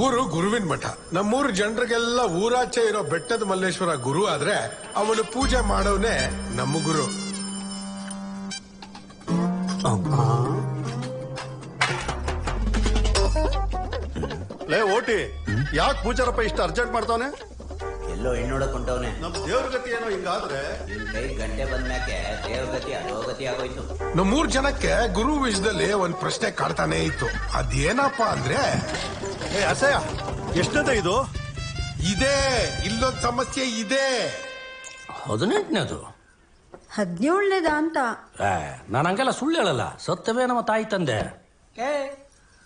ಊರು ಗುರುವಿನ ಮಠ. ನಮ್ಮೂರು ಜನರಿಗೆಲ್ಲ ಊರಾಚೆ ಇರೋ ಬೆಟ್ಟದ ಮಲ್ಲೇಶ್ವರ ಗುರು ಆದ್ರೆ ಅವನು ಪೂಜೆ ಮಾಡೋನೆ ನಮ್ಮ ಗುರು. ಲೇ ಓಟಿ, ಯಾಕೆ ಪೂಜಾರಪ್ಪ ಇಷ್ಟು ಅರ್ಜೆಂಟ್ ಮಾಡ್ತಾವನೆ? ಎಲ್ಲೋ ಹೆಣ್ಣೋಡಕ್ ಹೊಂಟವನೆ. ನಮ್ ದೇವ್ರ ಗತಿ ಏನೋ ಹಿಂಗಾದ್ರೆ ನಿನ್ ಕೈ ಗಂಟೆ ಬಂದ್ಮ್ಯಾಕೆ ದೇವ್ರ ಗತಿ ಅಧೋಗತಿ ಆಗೋಯ್ತು. ನಮ್ಮೂರ್ ಜನಕ್ಕೆ ಗುರು ವಿಷಯದಲ್ಲಿ ಒಂದ್ ಪ್ರಶ್ನೆ ಕಾಡ್ತಾನೆ ಇತ್ತು. ಅದೇನಪ್ಪ ಅಂದ್ರೆ, ಅಸಹ್ಯ, ಎಷ್ಟದ ಇದು? ಇದೇ ಇಲ್ಲೊಂದ್ ಸಮಸ್ಯೆ ಇದೆ. 18ನೇದು 17ನೇದ ಅಂತ. ನಾನು ಹಂಗೆಲ್ಲ ಸುಳ್ಳು ಹೇಳಲ್ಲ, ಸತ್ಯವೇ ನಮ್ಮ ತಾಯಿ ತಂದೆ.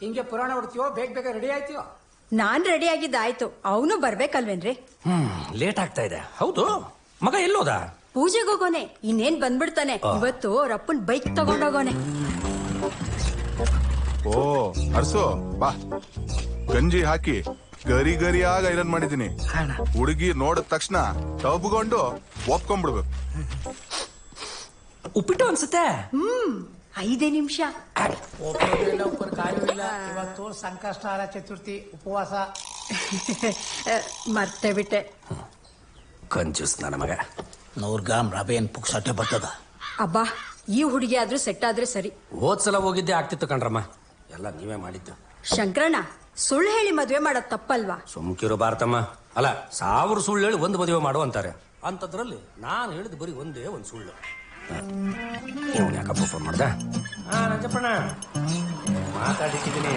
ಹಿಂಗೆ ಪುರಾಣ ಹೊಡ್ತೀವೋ ಬೇಗ ಬೇಗ ರೆಡಿ ಆಯ್ತೀವೋ? ನಾನ್ ರೆಡಿ ಆಗಿದ್ದಾಯ್ತು, ಅವನು ಬರ್ಬೇಕಲ್ವೇನ್ರಿ? ಲೇಟ್ ಆಗ್ತಾ ಇದೆ. ಹೌದು, ಮಗ ಎಲ್ಲೋದ? ಪೂಜೆಗೆ ಹೋಗೋನೆ, ಇನ್ನೇನ್ ಬಂದ್ಬಿಡ್ತಾನೆ. ಇವತ್ತು ಅವ್ರ ಅಪ್ಪನ್ ಬೈಕ್ ತಗೊಂಡೋಗೋನೆ. ಓ ಅರ್ಸು ಬಾ, ಗಂಜಿ ಹಾಕಿ ಗರಿ ಗರಿಯಾಗ ಐರನ್ ಮಾಡಿದೀನಿ. ಹುಡುಗಿ ನೋಡಿದ ತಕ್ಷಣ ತಬ್ಕೊಂಡು ಒಪ್ಕೊಂಡ್ಬಿಡ್ಬೇಕು. ಉಪ್ಪಿಟ್ಟು ಅನ್ಸುತ್ತೆ. 5 ನಿಮಿಷ. ಒಪ್ಪೋದಿಲ್ಲ, ಉಪ್ಪರ್ ಕಾಯೂ ಇಲ್ಲ. ಇವತ್ತು ಸಂಕಷ್ಟಾರ ಚತುರ್ಥಿ, ಉಪವಾಸ. ಮರ್ತೇ ಬಿಟ್ಟೆ. ಕಂಜೂಸ್ ನನ್ನ ಮಗ. 100 ಗ್ರಾಮ್ ರವೆ ಏನ್ ಪುಕ್ಸಟ್ಟೆ ಬರ್ತದ? ಅಬ್ಬಾ, ಈ ಹುಡುಗಿ ಆದ್ರೂ ಸೆಟ್ ಆದ್ರೆ ಸರಿ. ಹೋದ್ಸಲ ಹೋಗಿದ್ದೆ ಆಗ್ತಿತ್ತು ಕಣ್ರಮ್ಮ, ಎಲ್ಲ ನೀವೇ ಮಾಡಿದ್ದು. ಶಂಕರಣ್ಣ, ಸುಳ್ಳು ಹೇಳಿ ಮದ್ವೆ ಮಾಡೋದ್ ತಪ್ಪಲ್ವಾ? ಸುಮ್ಕಿರೋ ಭಾರತಮ್ಮ. ಅಲ್ಲ, 1000 ಸುಳ್ಳು ಹೇಳಿ ಒಂದು ಮದುವೆ ಮಾಡು ಅಂತಾರೆ. ಅಂತದ್ರಲ್ಲಿ ನಾನು ಹೇಳಿದ ಬರೀ ಒಂದೇ ಒಂದು ಸುಳ್ಳು. ಇವನು ಯಾಕಪ್ಪ ಫೋನ್ ಮಾಡ್ದ? ನಂಜಪ್ಪಣ್ಣ ಮಾತಾಡಿದ್ದೀನಿ.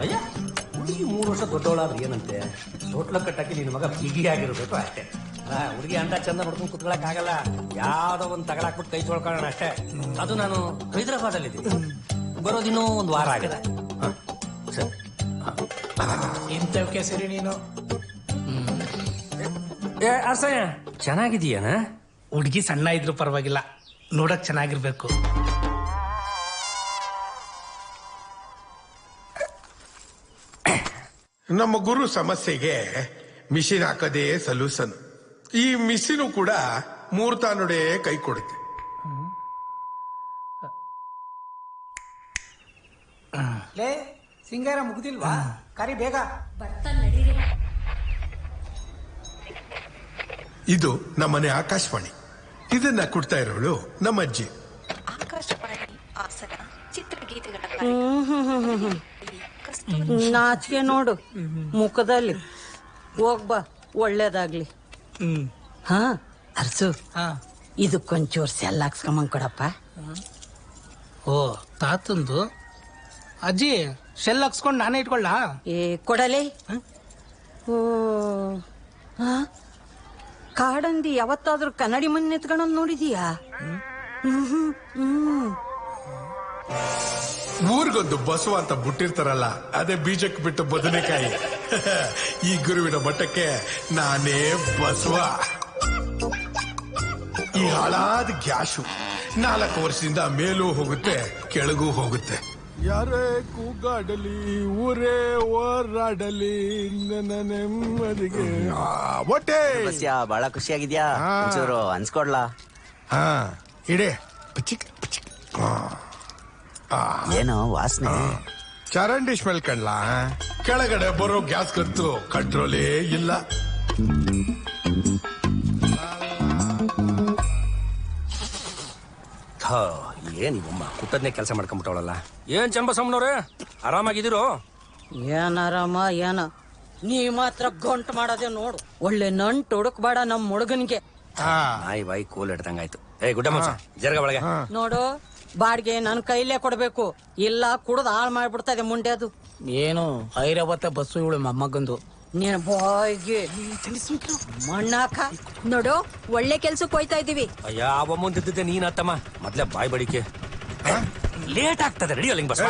ಅಯ್ಯ, ಹುಡುಗಿ 3 ವರ್ಷ ದೊಡ್ಡವಳಾದ್ರೆ ಏನಂತೆ, ಟೋಟ್ಲ ಕಟ್ಟಾಕಿ ನಿನ್ನ ಮಗ ಬಿಗಿಯಾಗಿರ್ಬೇಕು ಅಷ್ಟೇ. ಹುಡುಗಿ ಅಂದ ಚಂದ ನೋಡ್ಕೊಂಡು ಕುತ್ಕೊಳಕ್ ಆಗಲ್ಲ, ಯಾವ್ದೋ ಒಂದು ತಗಲಾಕ್ಬಿಟ್ಟು ಕೈ ತೊಳ್ಕೊಳ್ಳೋಣ ಅಷ್ಟೇ. ಅದು ನಾನು ಹೈದರಾಬಾದ್ ಅಲ್ಲಿ ಇದ್ದೀನಿ, ಬರೋದಿನ್ನೂ 1 ವಾರ ಆಗಿದೆ. ಸರಿ, ಇಂಥವಕ್ಕೆ ಸರಿ ನೀನು. ಅಸಹ್ಯ ಚೆನ್ನಾಗಿದೀಯನ? ಹುಡುಗಿ ಸಣ್ಣ ಇದ್ರು ಪರವಾಗಿಲ್ಲ, ನೋಡಕ್ ಚೆನ್ನಾಗಿರ್ಬೇಕು. ನಮ್ಮ ಗುರು ಸಮಸ್ಯೆಗೆ ಮಿಷಿನ್ ಹಾಕದೇ ಸೊಲ್ಯೂಷನ್. ಈ ಮಿಷಿನು ಕೂಡ ಮುಹೂರ್ತ ನೋಡೇ ಕೈ ಕೊಡುತ್ತೆ. ಲೇ, ಸಿಂಗಾರ ಮುಗ್ದಿಲ್ವಾ? ಕರಿ ಬೇಗ. ಇದು ನಮ್ಮನೆ ಆಕಾಶವಾಣಿ. ಇದನ್ನ ಕೊಡ್ತಾ ಇರೋಳು ನಮ್ಮ ಅಜ್ಜಿ. ಆಕಾಶವಾಣಿ ಹಾಸನ ಚಿತ್ರಗೀತೆಗಳ ನಾಚಿಕೆ ನೋಡು ಮುಖದಲ್ಲಿ. ಹೋಗ್ಬಾ, ಒಳ್ಳೇದಾಗ್ಲಿ. ಹಾ ಅರ್ಸು, ಇದಕ್ಕೊಂಚೂರು ಸೆಲ್ ಹಾಕ್ಸ್ಕೊಂಬಂಗ್ ಕೊಡಪ್ಪ. ಓ ತಾತಂದು. ಅಜ್ಜಿ, ಶೆಲ್ ಹಾಕ್ಸ್ಕೊಂಡು ನಾನೇ ಇಟ್ಕೊಳ್ಳ? ಏ ಕೊಡಲೇ. ಓ ಕಾಡಂದಿ ಯಾವತ್ತಾದ್ರೂ ಕನ್ನಡಿ ಮಣ್ಣು ಎತ್ಕೊಳ್ಳೋದು ನೋಡಿದೀಯಾ? ಊರಿಗೊಂದು ಬಸವ ಅಂತ ಬಿಟ್ಟಿರ್ತಾರಲ್ಲ, ಅದೇ ಬೀಜಕ್ಕೆ ಬಿಟ್ಟು ಬದನೆಕಾಯಿ. ಈ ಗುರುವಿನ ಮಟ್ಟಕ್ಕೆ ನಾನೇ ಬಸವ. ಈ ಹಾಳಾದ ಗ್ಯಾಸು 4 ವರ್ಷದಿಂದ ಮೇಲೂ ಹೋಗುತ್ತೆ, ಕೆಳಗೂ ಹೋಗುತ್ತೆ. ಯಾರೇ ಕೂಗಾಡಲಿ, ಊರೇ ಹೋರಾಡಲಿ, ನನ್ನ ನೆಮ್ಮದಿಗೆ ಹೊಟ್ಟೆ. ಬಹಳ ಖುಷಿಯಾಗಿದ್ಯಾ? ಒಂಚೂರು ಅನ್ಸ್ಕೊಡ್ಲಾ? ಹಾ ಇಡೇ. ಏನೋ ವಾಸನೆ? ಚರಂಡಿ ಸ್ಮೆಲ್ ಕಣ್ಲ. ಕೆಳಗಡೆ ಬರೋ ಗ್ಯಾಸ್ ಗಂತೂ ಕಂಟ್ರೋಲೇ ಇಲ್ಲ. ಏನ್ ಇವಮ್ಮ ಕುಟ್ಟದ್ನೇ ಕೆಲಸ ಮಾಡ್ಕೊಂಡ್ಬಿಟ್ಟವಳಲ್ಲ. ಏನ್ ಚಂಬಸಮ್ಮನವ್ರೆ, ಆರಾಮಾಗಿದ್ದೀರೋ? ಏನ್ ಆರಾಮ ಏನ? ನೀ ಮಾತ್ರ ಗಂಟು ಮಾಡೋದೇ ನೋಡು. ಒಳ್ಳೆ ನಂಟು ಹುಡುಕ್ಬೇಡ ನಮ್ ಹುಡುಗನ್ಗೆ. ನಾಯಿ ಬಾಯಿ ಕೋಲ್ ಹಿಡ್ದಂಗಾಯ್ತು. ಗುಡ್ಡ ಮಚ್ಚ ಜರ್ಗ ಒಳಗೆ ನೋಡು, ಬಾಡ್ಗೆ ನನ್ ಕೈಲೇ ಕೊಡ್ಬೇಕು, ಇಲ್ಲ ಕುಡ್ದು ಹಾಳು ಮಾಡ್ಬಿಡ್ತದೆ ಮುಂಡೆ ಅದು. ಏನು ಐರಾವತ್ತ ಬಸ್ಸು ಇವಳು ಮೊಮ್ಮಗಂದು. ನೀನ್ ಬಾಯ್ಗೆ ಮಣ್ಣಾಕ. ನೋಡು, ಒಳ್ಳೆ ಕೆಲ್ಸಕ್ಕೆ ಹೋಯ್ತಾ ಇದೀವಿ. ಅಯ್ಯ, ಅವ ಮುಂದಿದ್ದೆ ನೀನ್ ಅತ್ತಮ್ಮ. ಮೊದ್ಲೇ ಬಾಯ್ ಬಡಿಕೆ. ಲೇಟ್ ಆಗ್ತದೆ, ರೆಡಿ ಲಿಂಗ ಬಸ್.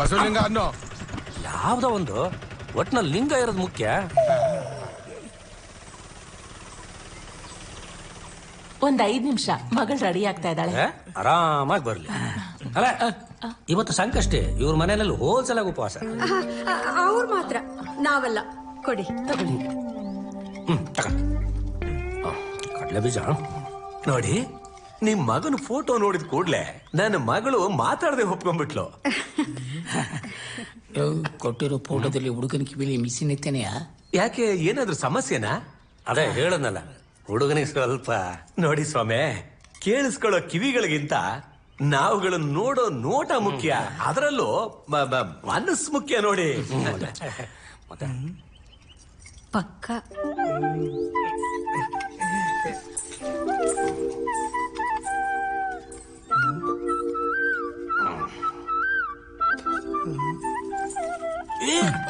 ಬಸವಲಿಂಗ ಅನ್ನೋ ಯಾವ್ದೋ ಒಂದು ಒಟ್ನಲ್ಲಿ ಲಿಂಗ ಇರೋದು ಮುಖ್ಯ. ಒಂದ್ 5 ನಿಮಿಷ, ಮಗಳು ರೆಡಿ ಆಗ್ತಾ ಇದ್ದಾಳೆ. ಆರಾಮಾಗಿ ಬರ್ಲಿ. ಅಲ್ಲ, ಇವತ್ತು ಸಂಕಷ್ಟೇ, ಇವ್ರ ಮನೆಯಲ್ಲಿ ಹೋಲ್ಸಲ ಉಪವಾಸ. ಅವ್ರು ಮಾತ್ರ, ನಾವಲ್ಲ. ಕೊಡಿ, ತಗೊಳ್ಳಿ. ಕಡ್ಲೆ ಬೀಜ ನೋಡಿ. ನಿಮ್ ಮಗನ ಫೋಟೋ ನೋಡಿದ ಕೂಡ್ಲೆ ನನ್ನ ಮಗಳು ಮಾತಾಡದೆ ಒಪ್ಕೊಂಡ್ಬಿಟ್ಲು. ಕೊಟ್ಟಿರೋ ಫೋಟೋದಲ್ಲಿ ಹುಡುಗನ ಕಿವಿಲಿ ಮಿಸ್ಸಿನ್ ಇತ್ತೇನೆಯಾ? ಯಾಕೆ ಏನಾದ್ರೂ ಸಮಸ್ಯೆನಾ? ಅದೇ ಹೇಳದ್ನಲ್ಲ, ಹುಡುಗನಿಗೆ ಸ್ವಲ್ಪ ನೋಡಿ ಸ್ವಾಮಿ, ಕೇಳಿಸ್ಕೊಳ್ಳೋ ಕಿವಿಗಳಿಗಿಂತ ನಾವುಗಳನ್ನು ನೋಡೋ ನೋಟ ಮುಖ್ಯ, ಅದರಲ್ಲೂ ಮನಸ್ಸು ಮುಖ್ಯ ನೋಡಿ. ಮತ್ತೆ ಪಕ್ಕ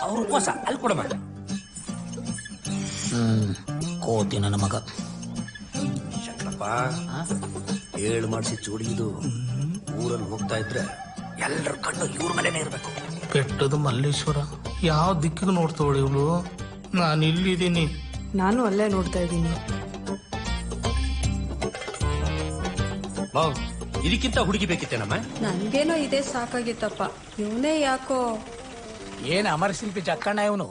ಅವ್ರ ಉಪವಾಸ ಅಲ್ಲಿ ಕೊಡಮ್ಮ. ಕೋತಿ ನನ್ನ ಮಗ. ಶಂಕರಪ್ಪ, ಹೇಳು ಮಾಡಿಸಿ ಚೂಡಿ ಇದು ಊರಲ್ಲಿ ಹೋಗ್ತಾ ಇದ್ರೆ ಎಲ್ಲರ ಕಣ್ಣು ಇವ್ರ ಮನೆನೇ ಇರ್ಬೇಕು. ಬೆಟ್ಟದ ಮಲ್ಲೇಶ್ವರ ಯಾವ ದಿಕ್ಕಿಗೆ ನೋಡ್ತಾವಳಿ ಇವಳು? ನಾನು ಇಲ್ಲಿದ್ದೀನಿ. ನಾನು ಅಲ್ಲೇ ನೋಡ್ತಾ ಇದ್ದೀನಿ. ಇದಕ್ಕಿಂತ ಹುಡುಗಿ ಬೇಕಿತ್ತೇನಮ್ಮ? ನನ್ಗೇನೋ ಇದೇ ಸಾಕಾಗಿತ್ತಪ್ಪ. ಇವನೇ ಯಾಕೋ ಏನ್ ಅಮರ ಶಿಲ್ಪಿ ಚಕ್ಕಣ್ಣ ಇವನು.